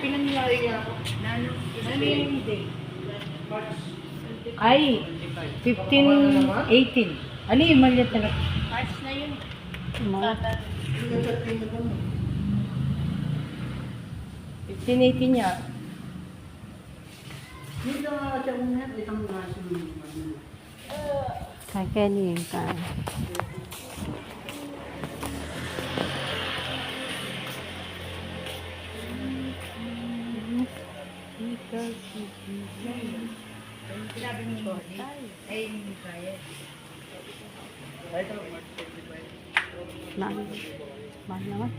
pinangyari nga ako. Ano yung day? Ay, 15, 18. Ano yung maliit na? March na yun. Mga 15, 18 niya. Dito nga siya muna, itang naso. Kakainin ka. Sinabi mo ay hindi kaya. Mahal. Mahal naman.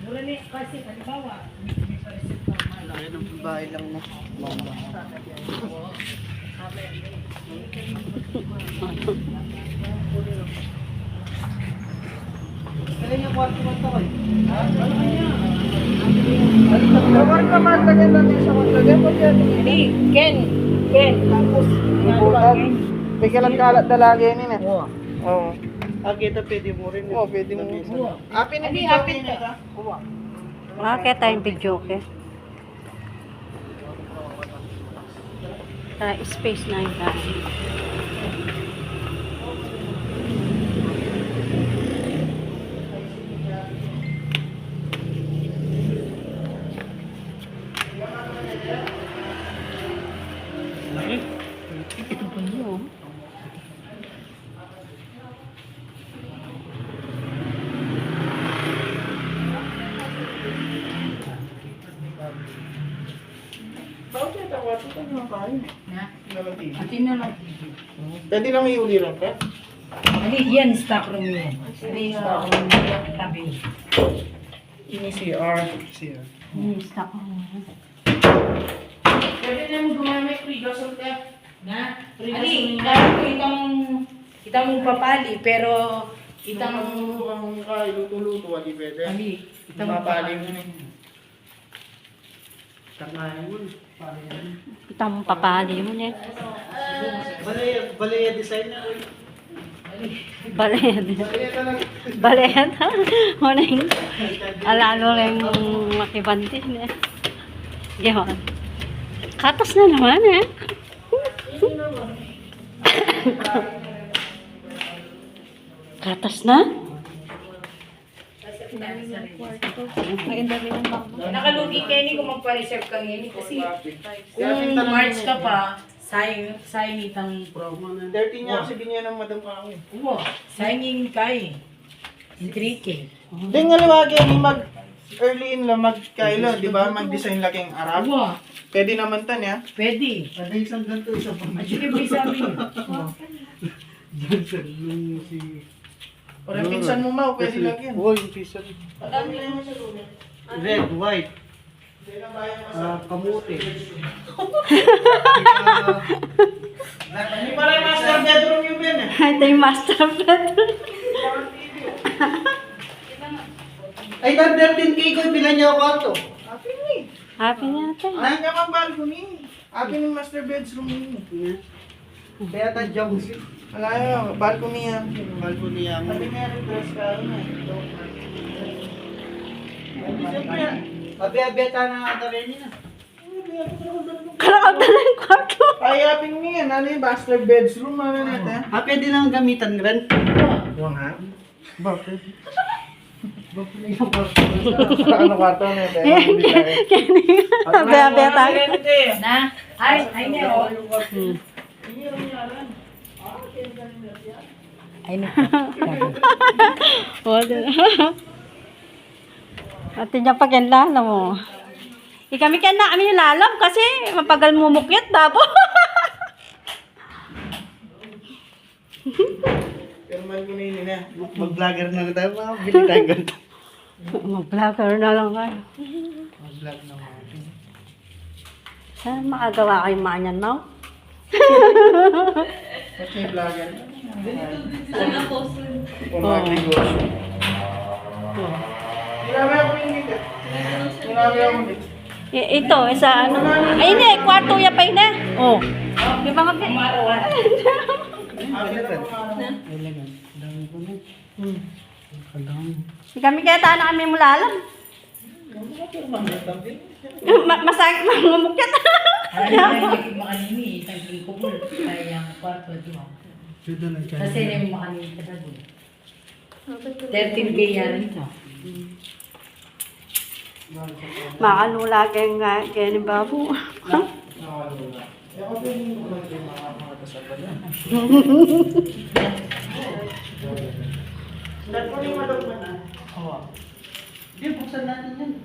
Mura niya kasi, halimbawa, may pareset pa mahal. Laki ng bahay lang na. Kailan yung kwarto-kwarto ko eh? Ano kanya? Kawar ka man, lagyan natin sa kwarto. Lagyan mo dyan. Hindi, Ken. Tapos, Ibutan. Bigyan kalat dalagi yun eh. Oo. Oo. Kita pwede mo rin. Oo, pwede mo. Apin na video ka. Kaya tayong video, okay? Space na yung dahil. Ito pa yun. Bakit ito? Kwarto ka naman kain. Na? Lalati. Atin na lang. Dati lang iuliran ka? Hindi, yan, stock room yan. Hindi, tabi. Ini CR. CR. Stock room. Pwede na mo gumamit free gasol ka. Na? Free Ali, gasol kita mong papali, pero Itang ang luto-luto, hindi pwede. Ali, kita mong Mapali papali. mo. Takain mo. Kita mong papali mo niya. Balaya design na. Baled. Balaya talaga. Baled. Muning. Alalo lang makibandi niya. Gihon. Katas na naman eh. Katas na? Nakalugi kayo ni kung magpa-reserve ka ngayon kasi kung March ka pa, sayang itang promo na. 13 niya kasi binigyan ng madam ka ako. Uwa, sayangin ka eh. Yung 3K. Hindi nga liwagi ni mag early in lang magkailo, di ba? Mag-design laking Arab. Uwa, Pwede naman tan ya. pwede. Pwede isang ganito, isang Actually, may sabi yun. Para pinsan mo ma, pwede lang yan. Oh, yung pisa. Pagkano lang mo sa lugar? Red, white, kamuti. Hindi pala yung master bedroom yung Ben eh. Ito yung master bedroom. Ay, dahil 13K ko, bilan niya ako ato. Happy ni. Happy na ito. Ay, nga mang balcony. Happy ni master bedroom yun. Kaya ta jump. Wala yun, balcony yan. Balcony ang... Sabi niya rin dress ka, ano eh. Siyempre, Abia-beta na ata rin yun. Kalakal na yung kwarto. ay, happy ni yan. Ano yung master bedroom, ano natin? Pwede lang gamitan rin. Yung ha? Bakit? Ano kwarto natin? Beta. Na? Ay, meron. Ay, no. Wala. At niya pag yan lala mo. Kami kaya na kami lalam kasi mapagal mumukyat dabo. Pero man ko na yun na. Mag-vlogger na tayo. Bili tayo ganito. Mag-vlogger na lang kayo. Mag-vlog na mo. Saan makagawa kayong maanyan mo? Kasi vlogger. Kung mag-negosyo. Marami akong ingit eh. Marami akong ingit. Ito, sa ano. Ay, hindi. Kwarto ya pa yun eh. Oh. Di ba mag... Kami kaya tayo na kami mulalam. Masakit mamumukit. Ay, hindi makanini. Tangking ko po. Kaya ang kwarto, di ba? Kasi na yung makanini ka na doon. 13K yan ito. Makalula kaya ni Babu. Nakalula. Eh, ako din yung mga kasabal yan. Dahil ko yung madagman ah. Hindi, buksan natin yan.